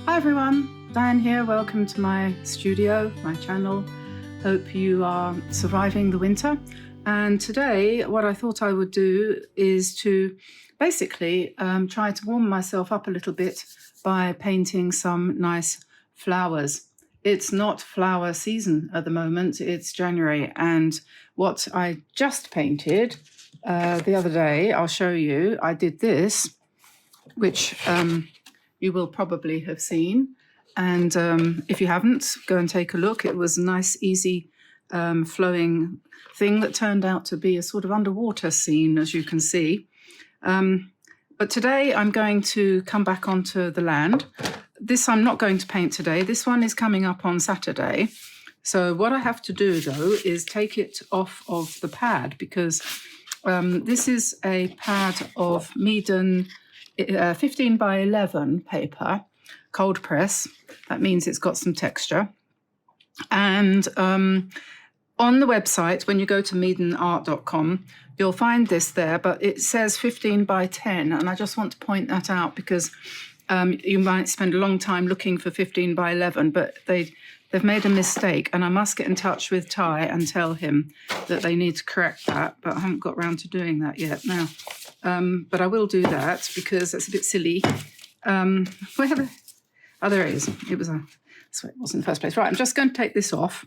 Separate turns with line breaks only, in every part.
Hi everyone, Diane here. Welcome to my studio, my channel. Hope you are surviving the winter. And today what I thought I would do is to basically try to warm myself up a little bit by painting some nice flowers. It's not flower season at the moment, it's January. And what I just painted the other day, I'll show you, I did this, which you will probably have seen. And if you haven't, go and take a look. It was a nice, easy, flowing thing that turned out to be a sort of underwater scene, as you can see. But today I'm going to come back onto the land. This I'm not going to paint today. This one is coming up on Saturday. So what I have to do, though, is take it off of the pad, because this is a pad of Meaden 15 by 11 paper, cold press. That means it's got some texture. And on the website, when you go to meadenart.com, you'll find this there, but it says 15 by 10. And I just want to point that out because you might spend a long time looking for 15 by 11, but they've made a mistake, and I must get in touch with Ty and tell him that they need to correct that, but I haven't got around to doing that yet now. But I will do that because it's a bit silly. There it is. That's where it was in the first place. Right, I'm just going to take this off,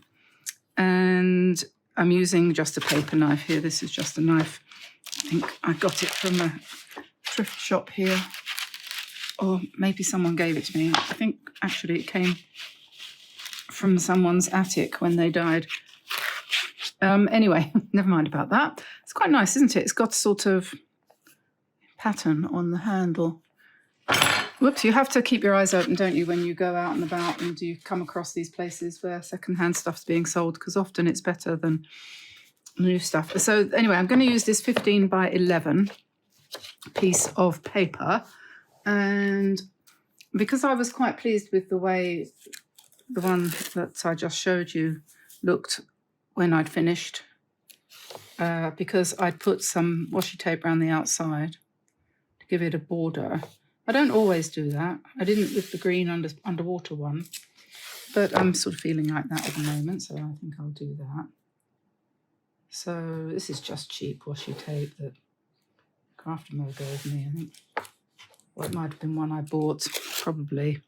and I'm using just a paper knife here. This is just a knife. I think I got it from a thrift shop here, or maybe someone gave it to me. I think actually it came from someone's attic when they died. Anyway, never mind about that. It's quite nice, isn't it? It's got a sort of pattern on the handle. Whoops, you have to keep your eyes open, don't you, when you go out and about and you come across these places where secondhand stuff's being sold, because often it's better than new stuff. So anyway, I'm going to use this 15 by 11 piece of paper, and because I was quite pleased with the way the one that I just showed you looked when I'd finished, because I'd put some washi tape around the outside to give it a border. I don't always do that. I didn't with the green underwater one, but I'm sort of feeling like that at the moment, so I think I'll do that. So this is just cheap washi tape that Craftermo gave me, I think. Well, it might have been one I bought, probably.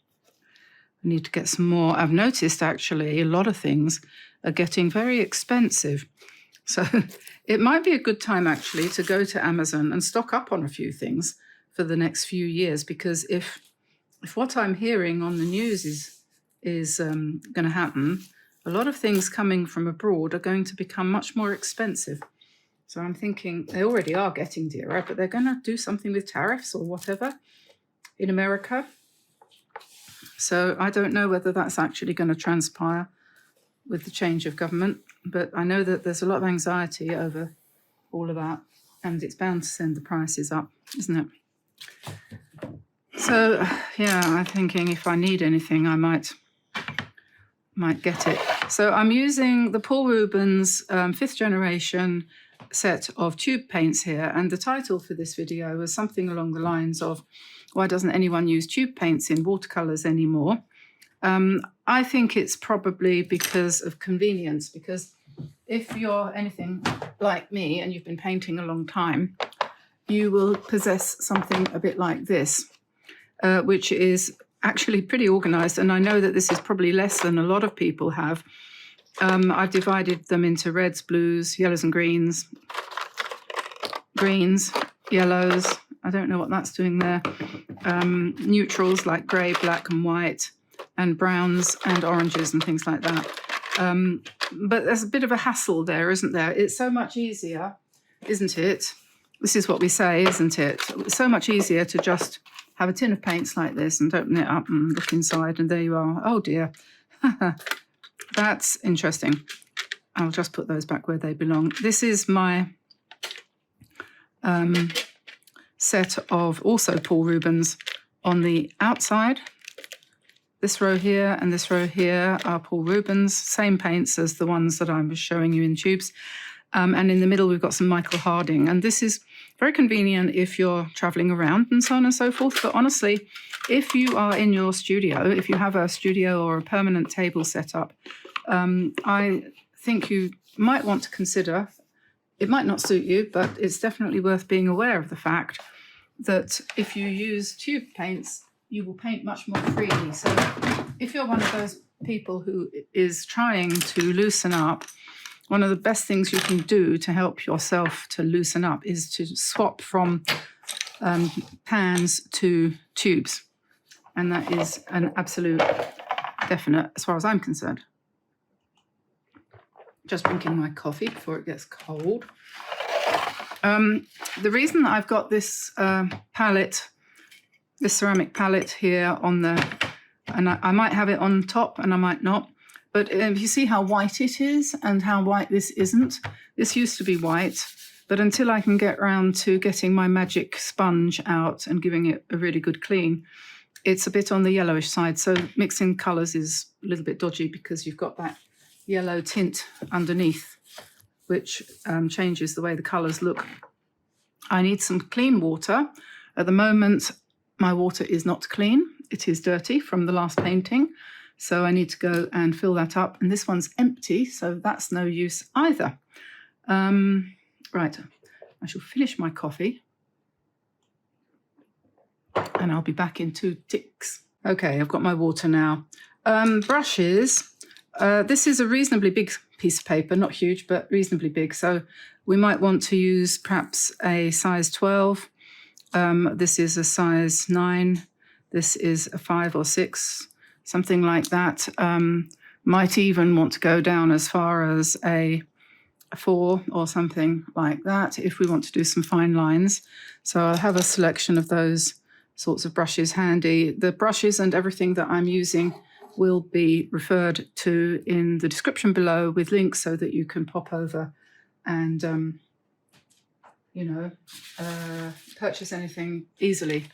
I need to get some more. I've noticed, actually, a lot of things are getting very expensive. So it might be a good time, actually, to go to Amazon and stock up on a few things for the next few years, because if what I'm hearing on the news is going to happen, a lot of things coming from abroad are going to become much more expensive. So I'm thinking they already are getting dearer, but they're going to do something with tariffs or whatever in America. So I don't know whether that's actually going to transpire with the change of government, but I know that there's a lot of anxiety over all of that, and it's bound to send the prices up, isn't it? So, yeah, I'm thinking if I need anything, I might get it. So I'm using the Paul Rubens 5th generation set of tube paints here, and the title for this video was something along the lines of, why doesn't anyone use tube paints in watercolors anymore? I think it's probably because of convenience, because if you're anything like me and you've been painting a long time, you will possess something a bit like this, which is actually pretty organized. And I know that this is probably less than a lot of people have. I've divided them into reds, blues, yellows and greens, yellows. I don't know what that's doing there. Neutrals like grey, black and white, and browns and oranges and things like that. But there's a bit of a hassle there, isn't there? It's so much easier, isn't it? This is what we say, isn't it? It's so much easier to just have a tin of paints like this and open it up and look inside, and there you are. Oh dear. That's interesting. I'll just put those back where they belong. This is my set of also Paul Rubens on the outside. This row here and this row here are Paul Rubens, same paints as the ones that I was showing you in tubes. And in the middle, we've got some Michael Harding. And this is Very convenient if you're traveling around and so on and so forth. But honestly, if you are in your studio, if you have a studio or a permanent table set up, I think you might want to consider, it might not suit you, but it's definitely worth being aware of the fact that if you use tube paints, you will paint much more freely. So if you're one of those people who is trying to loosen up, one of the best things you can do to help yourself to loosen up is to swap from pans to tubes. And that is an absolute definite as far as I'm concerned. Just drinking my coffee before it gets cold. The reason that I've got this palette, this ceramic palette here on the, and I might have it on top and I might not, but if you see how white it is and how white this isn't, this used to be white, but until I can get around to getting my magic sponge out and giving it a really good clean, it's a bit on the yellowish side. So mixing colours is a little bit dodgy because you've got that yellow tint underneath, which changes the way the colours look. I need some clean water. At the moment, my water is not clean. It is dirty from the last painting. So I need to go and fill that up. And this one's empty, so that's no use either. Right, I shall finish my coffee. And I'll be back in 2 ticks. Okay, I've got my water now. Brushes. This is a reasonably big piece of paper, not huge, but reasonably big. So we might want to use perhaps a size 12. This is a size 9. This is a 5 or 6, something like that. Might even want to go down as far as a 4 or something like that if we want to do some fine lines. So I'll have a selection of those sorts of brushes handy. The brushes and everything that I'm using will be referred to in the description below with links so that you can pop over and, purchase anything easily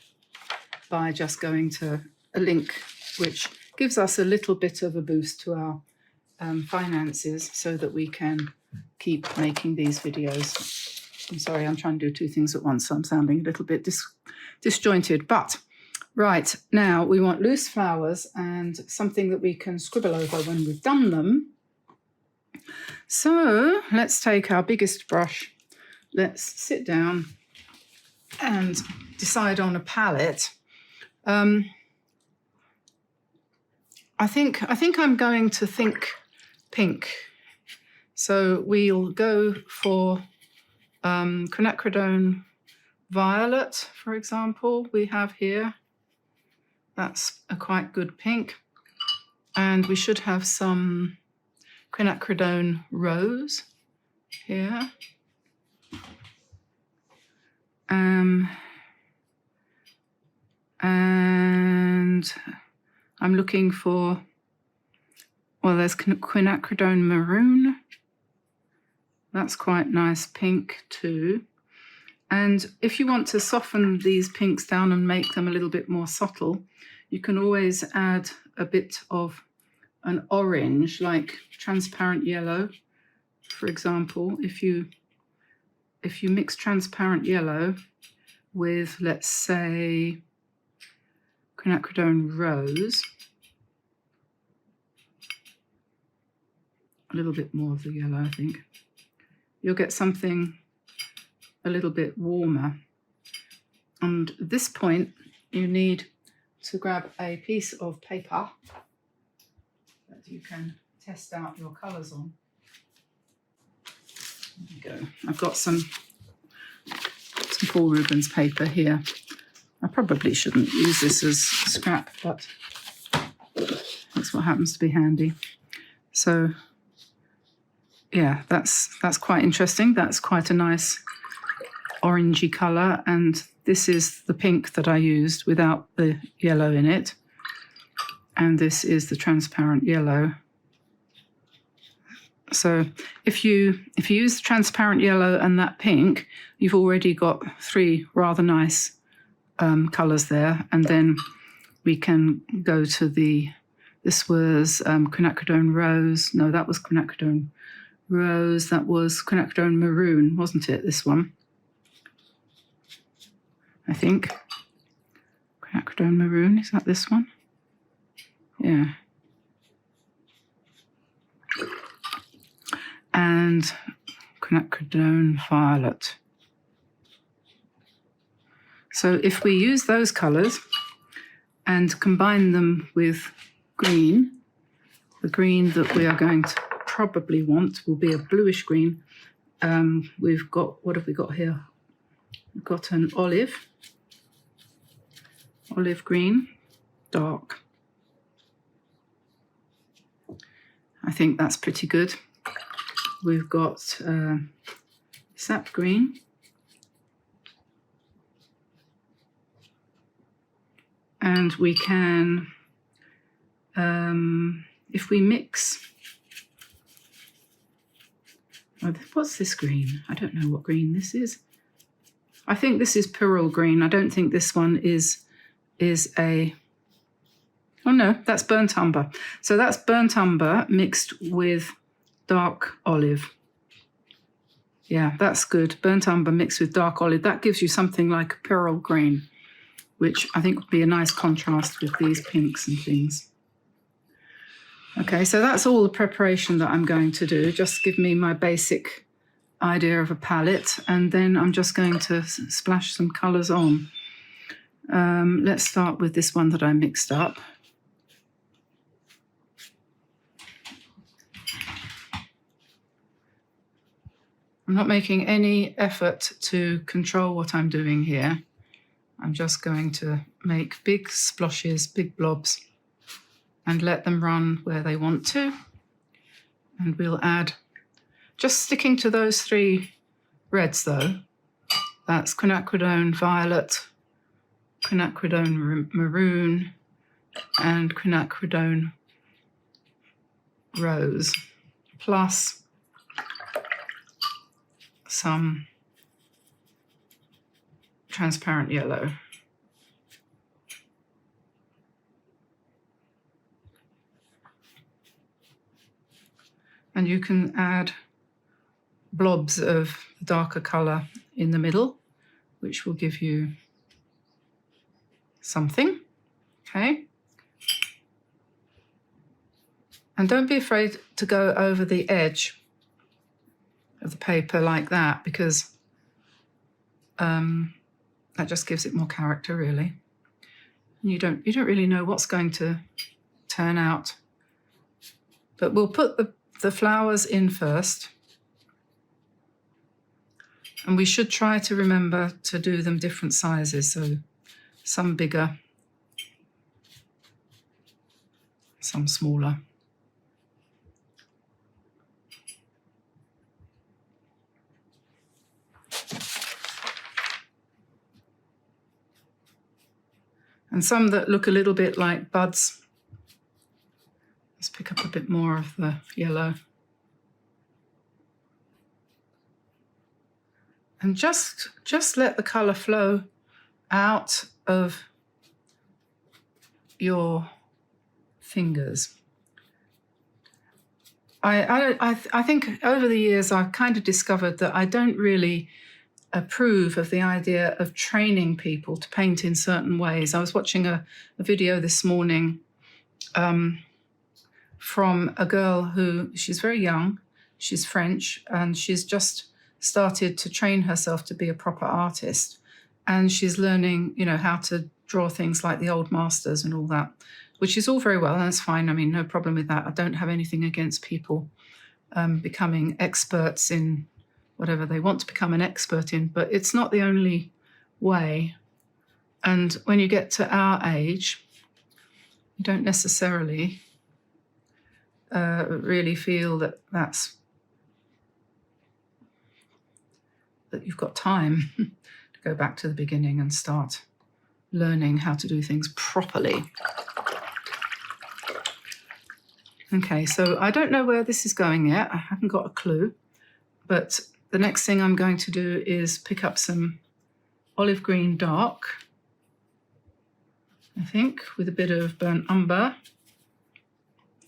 by just going to a link, which gives us a little bit of a boost to our finances so that we can keep making these videos. I'm sorry, I'm trying to do 2 things at once, so I'm sounding a little bit disjointed. But right, now we want loose flowers and something that we can scribble over when we've done them. So let's take our biggest brush. Let's sit down and decide on a palette. I think I'm going to think pink. So we'll go for quinacridone violet, for example, we have here. That's a quite good pink. And we should have some quinacridone rose here. And I'm looking for, well, there's quinacridone maroon. That's quite nice pink too. And if you want to soften these pinks down and make them a little bit more subtle, you can always add a bit of an orange, like transparent yellow, for example. If you mix transparent yellow with, let's say, quinacridone rose, a little bit more of the yellow, I think, you'll get something a little bit warmer. And at this point, you need to grab a piece of paper that you can test out your colours on. There you go. I've got some Paul Rubens paper here. I probably shouldn't use this as scrap, but that's what happens to be handy. So yeah, that's quite interesting. That's quite a nice orangey colour, and this is the pink that I used without the yellow in it, and this is the transparent yellow. So if you use the transparent yellow and that pink, you've already got 3 rather nice colours there. And then we can go to this was quinacridone rose. No, that was quinacridone rose. That was quinacridone maroon, wasn't it, this one? I think. Quinacridone maroon, is that this one? Yeah. And quinacridone violet. So if we use those colours and combine them with green, the green that we are going to probably want will be a bluish green. We've got, what have we got here? We've got an olive green, dark. I think that's pretty good. We've got sap green. And we can, if we mix, what's this green? I don't know what green this is. I think this is pyrrole green. I don't think this one is a, oh no, that's burnt umber. So that's burnt umber mixed with dark olive. Yeah, that's good. Burnt umber mixed with dark olive. That gives you something like a pyrrole green, which I think would be a nice contrast with these pinks and things. Okay, so that's all the preparation that I'm going to do. Just give me my basic idea of a palette, and then I'm just going to splash some colours on. Let's start with this one that I mixed up. I'm not making any effort to control what I'm doing here. I'm just going to make big sploshes, big blobs, and let them run where they want to. And we'll add, just sticking to those three reds though, that's quinacridone violet, quinacridone maroon, and quinacridone rose, plus some transparent yellow. And you can add blobs of the darker colour in the middle, which will give you something, okay? And don't be afraid to go over the edge of the paper like that, because that just gives it more character, really. And you don't really know what's going to turn out. But we'll put the flowers in first. And we should try to remember to do them different sizes, so some bigger, some smaller. And some that look a little bit like buds. Let's pick up a bit more of the yellow. And just let the colour flow out of your fingers. I think over the years I've kind of discovered that I don't really approve of the idea of training people to paint in certain ways. I was watching a video this morning from a girl who, she's very young, she's French, and she's just started to train herself to be a proper artist. And she's learning, you know, how to draw things like the old masters and all that, which is all very well, and that's fine. I mean, no problem with that. I don't have anything against people becoming experts in whatever they want to become an expert in, but it's not the only way. And when you get to our age, you don't necessarily really feel that you've got time to go back to the beginning and start learning how to do things properly. Okay, so I don't know where this is going yet. I haven't got a clue, but the next thing I'm going to do is pick up some olive green dark, I think, with a bit of burnt umber,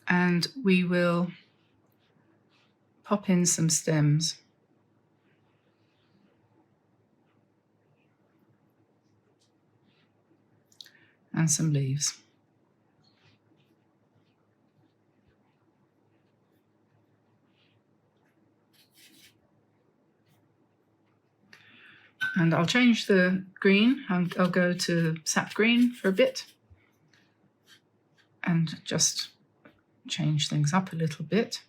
and we will pop in some stems. and some leaves. And I'll change the green. I'll go to sap green for a bit and just change things up a little bit.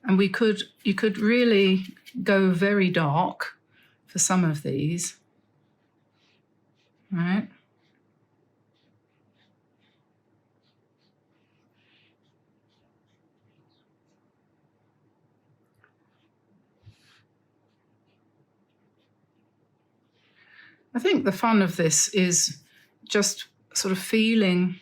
And you could really go very dark for some of these, right? I think the fun of this is just sort of feeling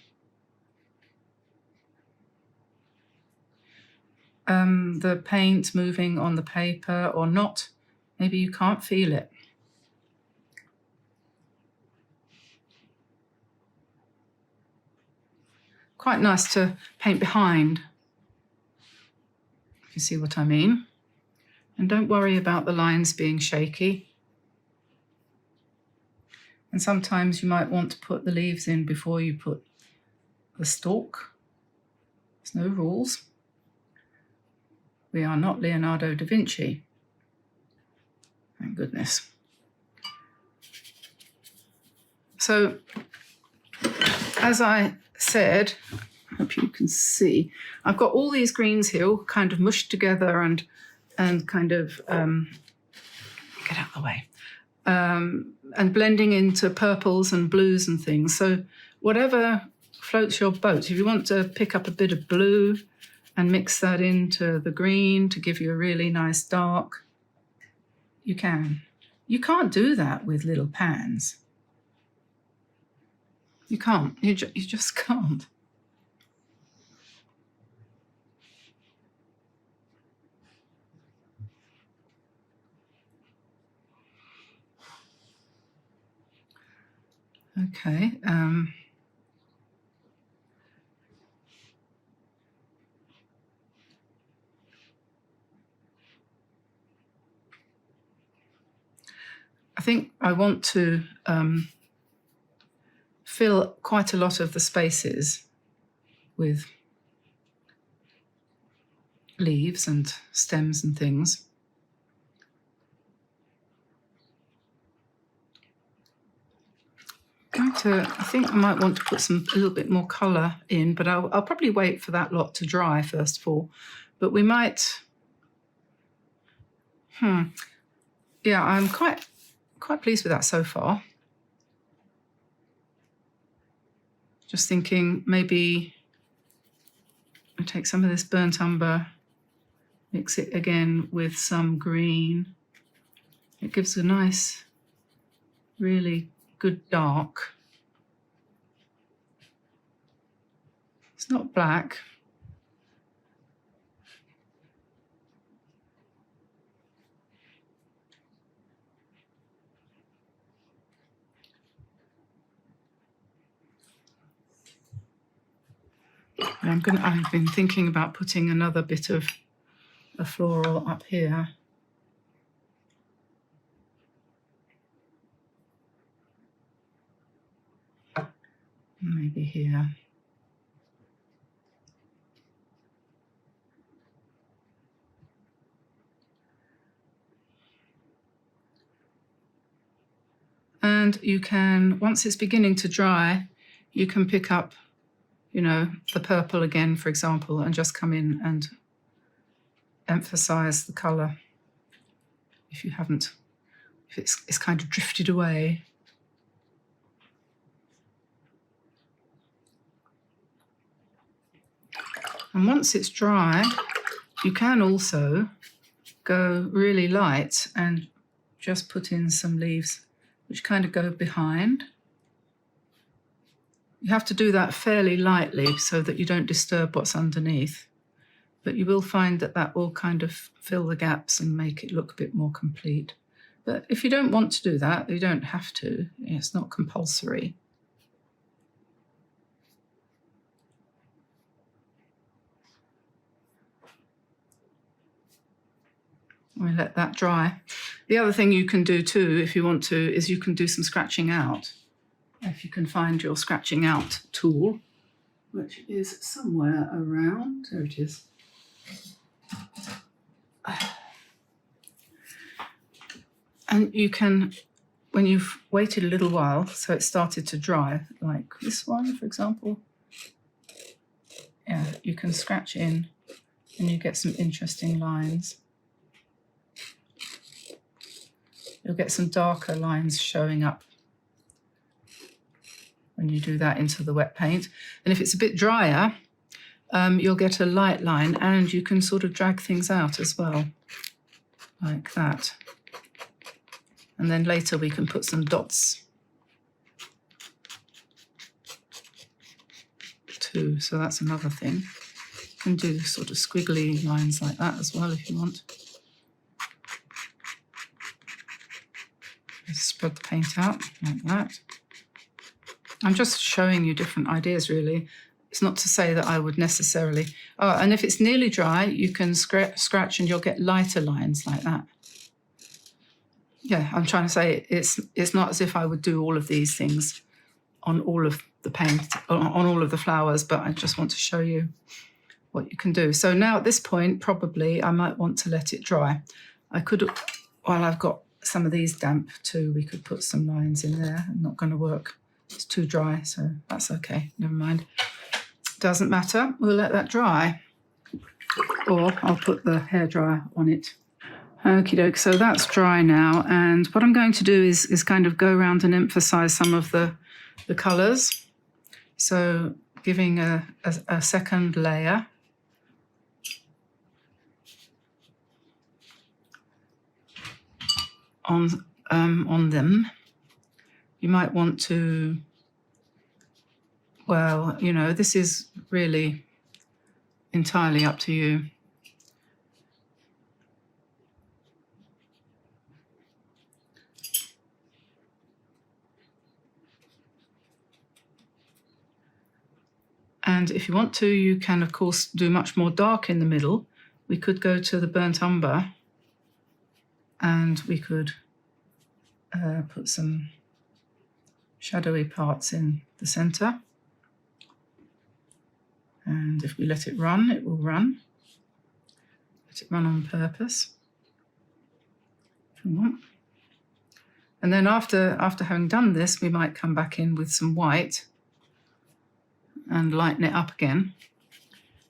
the paint moving on the paper or not. Maybe you can't feel it. Quite nice to paint behind, if you see what I mean. And don't worry about the lines being shaky. And sometimes you might want to put the leaves in before you put the stalk. There's no rules. We are not Leonardo da Vinci. Thank goodness. So, as I said, I hope you can see, I've got all these greens here all kind of mushed together and kind of, get out of the way, and blending into purples and blues and things. So whatever floats your boat, if you want to pick up a bit of blue and mix that into the green to give you a really nice dark, you can. You can't do that with little pans. You can't. You just can't. Okay. I think I want to fill quite a lot of the spaces with leaves and stems and things. I think I might want to put a little bit more colour in, but I'll probably wait for that lot to dry first of all. But we might, yeah, I'm quite pleased with that so far. Just thinking maybe I'll take some of this burnt umber, mix it again with some green. It gives a nice, really good dark. It's not black. I've been thinking about putting another bit of a floral up here. Maybe here. And you can, once it's beginning to dry, you can pick up, you know, the purple again, for example, and just come in and emphasize the colour if you haven't, if it's kind of drifted away. And once it's dry, you can also go really light and just put in some leaves which kind of go behind. You have to do that fairly lightly so that you don't disturb what's underneath. But you will find that that will kind of fill the gaps and make it look a bit more complete. But if you don't want to do that, you don't have to. It's not compulsory. We let that dry. The other thing you can do too, if you want to, is you can do some scratching out. If you can find your scratching out tool, which is somewhere around, there it is. And you can, when you've waited a little while, so it started to dry, like this one, for example, yeah, you can scratch in and you get some interesting lines. You'll get some darker lines showing up when you do that into the wet paint. And if it's a bit drier, you'll get a light line, and you can sort of drag things out as well, like that. And then later we can put some dots too, so that's another thing. You can do sort of squiggly lines like that as well if you want. Just spread the paint out like that. I'm just showing you different ideas, really. It's not to say that I would necessarily... Oh, and if it's nearly dry, you can scratch and you'll get lighter lines like that. Yeah, I'm trying to say it's not as if I would do all of these things on all of the paint, on all of the flowers, but I just want to show you what you can do. So now at this point, probably I might want to let it dry. I could, while I've got some of these damp too, we could put some lines in there. I'm not going to work. It's too dry, so that's okay. Never mind. Doesn't matter. We'll let that dry. Or I'll put the hairdryer on it. Okie doke, so that's dry now. And what I'm going to do is kind of go around and emphasize some of the colours. So giving a second layer. On them. You might want to, well, you know, this is really entirely up to you. And if you want to, you can, of course, do much more dark in the middle. We could go to the burnt umber and we could put some shadowy parts in the centre. And if we let it run, it will run. Let it run on purpose, if you want. And then after having done this, we might come back in with some white and lighten it up again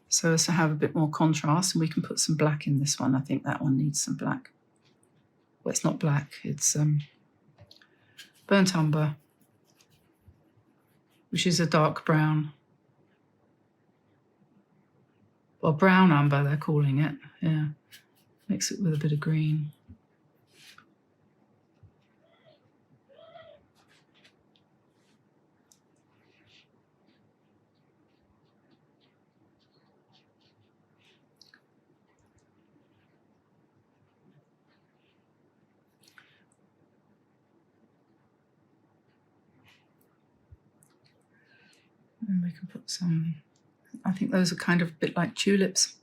so as to have a bit more contrast. And we can put some black in this one. I think that one needs some black. Well, it's not black, it's burnt umber, which is a dark brown. Well, brown umber, they're calling it. Yeah, mix it with a bit of green. And we can put some, I think those are kind of a bit like tulips.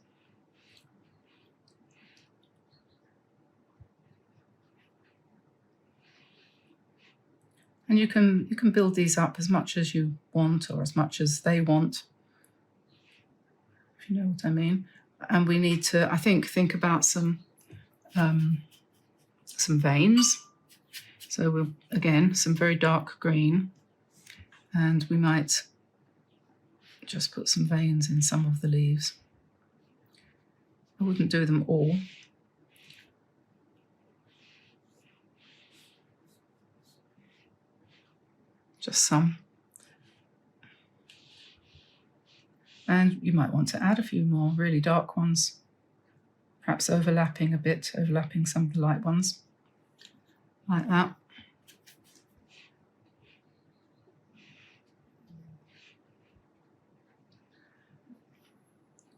And you can build these up as much as you want or as much as they want, if you know what I mean. And we need to, I think about some veins. So we'll, again, some very dark green, and we might just put some veins in some of the leaves. I wouldn't do them all. Just some. And you might want to add a few more really dark ones, perhaps overlapping a bit, overlapping some of the light ones, like that.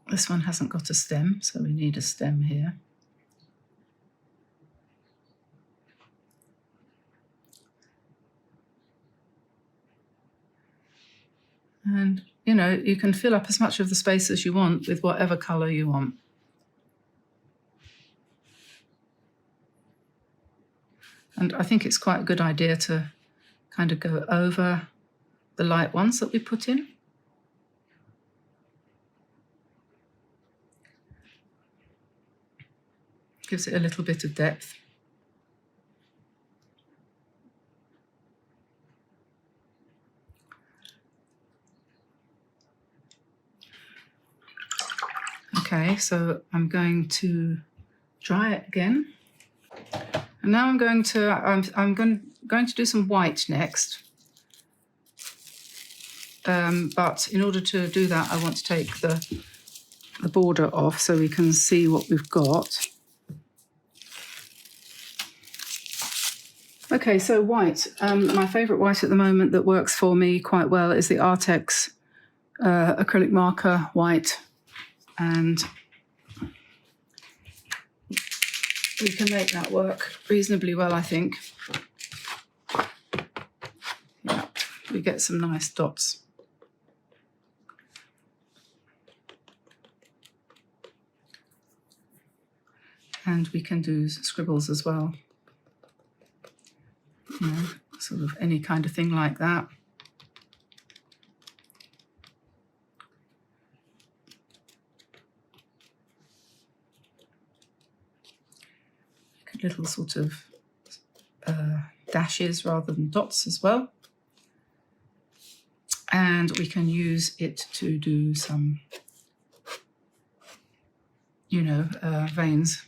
This one hasn't got a stem, so we need a stem here. And, you know, you can fill up as much of the space as you want with whatever colour you want. And I think it's quite a good idea to kind of go over the light ones that we put in. Gives it a little bit of depth. Okay, so I'm going to dry it again. And now I'm going to do some white next. But in order to do that, I want to take the border off so we can see what we've got. Okay, so white. My favourite white at the moment that works for me quite well is the Artex acrylic marker white. And we can make that work reasonably well, I think. Yeah, we get some nice dots. And we can do scribbles as well. You know, sort of any kind of thing like that. Little sort of dashes rather than dots as well. And we can use it to do some, you know, veins.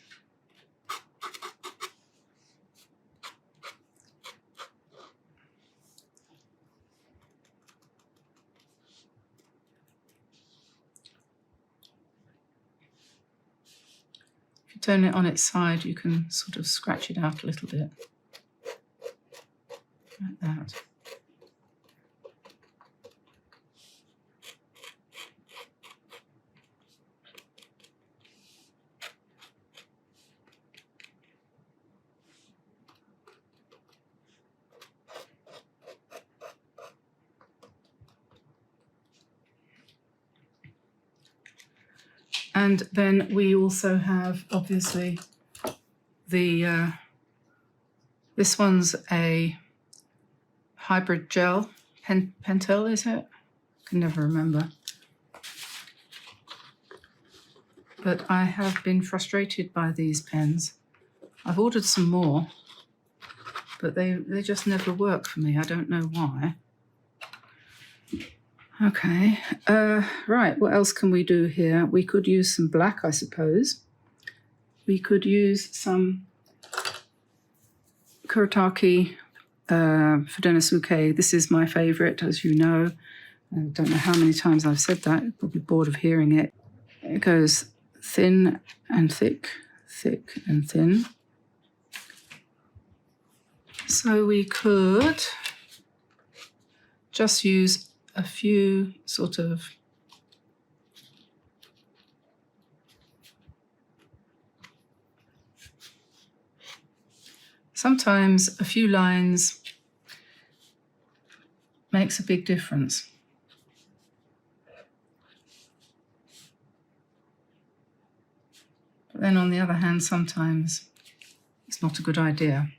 Turn it on its side, you can sort of scratch it out a little bit, like that. And then we also have, obviously, the this one's a hybrid gel, Pentel, is it? I can never remember. But I have been frustrated by these pens. I've ordered some more, but they just never work for me. I don't know why. Okay, right, what else can we do here? We could use some black, I suppose. We could use some Kuretake Fudenosuke. This is my favourite, as you know. I don't know how many times I've said that. You're probably bored of hearing it. It goes thin and thick, thick and thin. So we could just use a few sort of sometimes a few lines makes a big difference. But then on the other hand, sometimes it's not a good idea.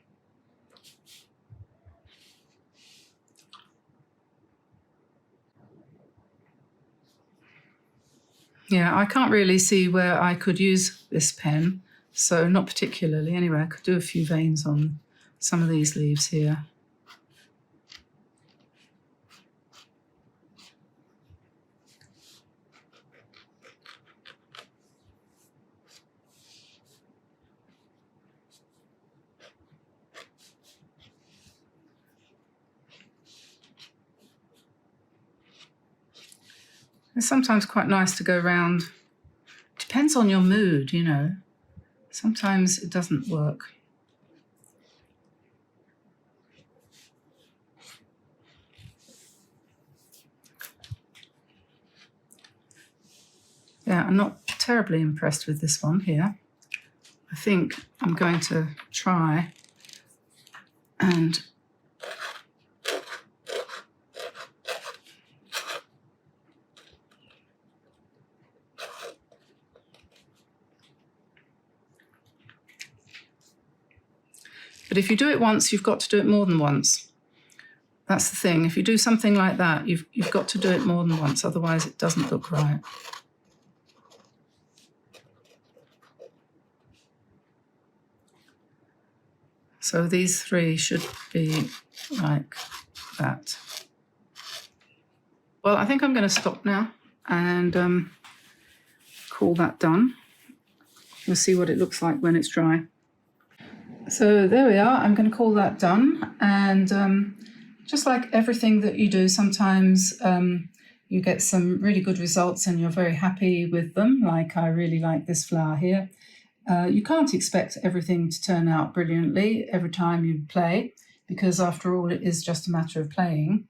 Yeah, I can't really see where I could use this pen, so not particularly. Anyway, I could do a few veins on some of these leaves here. It's sometimes quite nice to go around. Depends on your mood, you know. Sometimes it doesn't work. Yeah, I'm not terribly impressed with this one here. I think I'm going to try and But if you do it once, you've got to do it more than once. That's the thing. If you do something like that, you've got to do it more than once, otherwise it doesn't look right. So these three should be like that. Well, I think I'm going to stop now and call that done. We'll see what it looks like when it's dry. So there we are. I'm going to call that done. And just like everything that you do, sometimes you get some really good results and you're very happy with them. Like I really like this flower here. You can't expect everything to turn out brilliantly every time you play, because after all, it is just a matter of playing.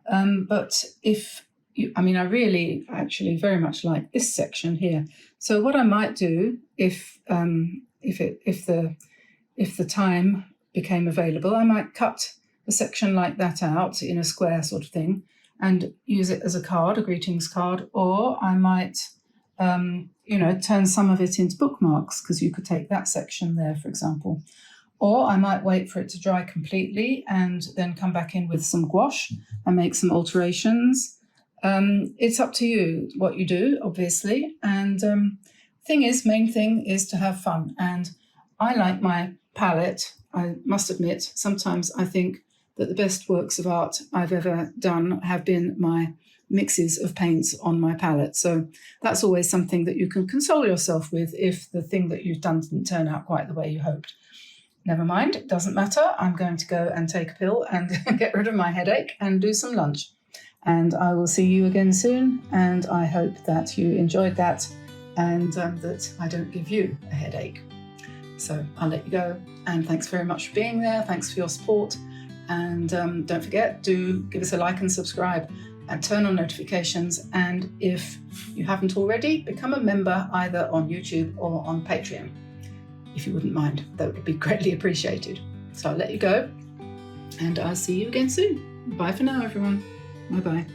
But if you, I really actually very much like this section here. So what I might do if the time became available, I might cut a section like that out in a square sort of thing and use it as a card, a greetings card, or I might turn some of it into bookmarks, because you could take that section there, for example. Or I might wait for it to dry completely and then come back in with some gouache and make some alterations. It's up to you what you do, obviously. And main thing is to have fun. And I like my palette. I must admit, sometimes I think that the best works of art I've ever done have been my mixes of paints on my palette. So that's always something that you can console yourself with if the thing that you've done didn't turn out quite the way you hoped. Never mind, it doesn't matter. I'm going to go and take a pill and get rid of my headache and do some lunch. And I will see you again soon. And I hope that you enjoyed that and that I don't give you a headache. So I'll let you go. And thanks very much for being there. Thanks for your support. And don't forget, do give us a like and subscribe and turn on notifications. And if you haven't already, become a member either on YouTube or on Patreon. If you wouldn't mind, that would be greatly appreciated. So I'll let you go and I'll see you again soon. Bye for now, everyone. Bye-bye.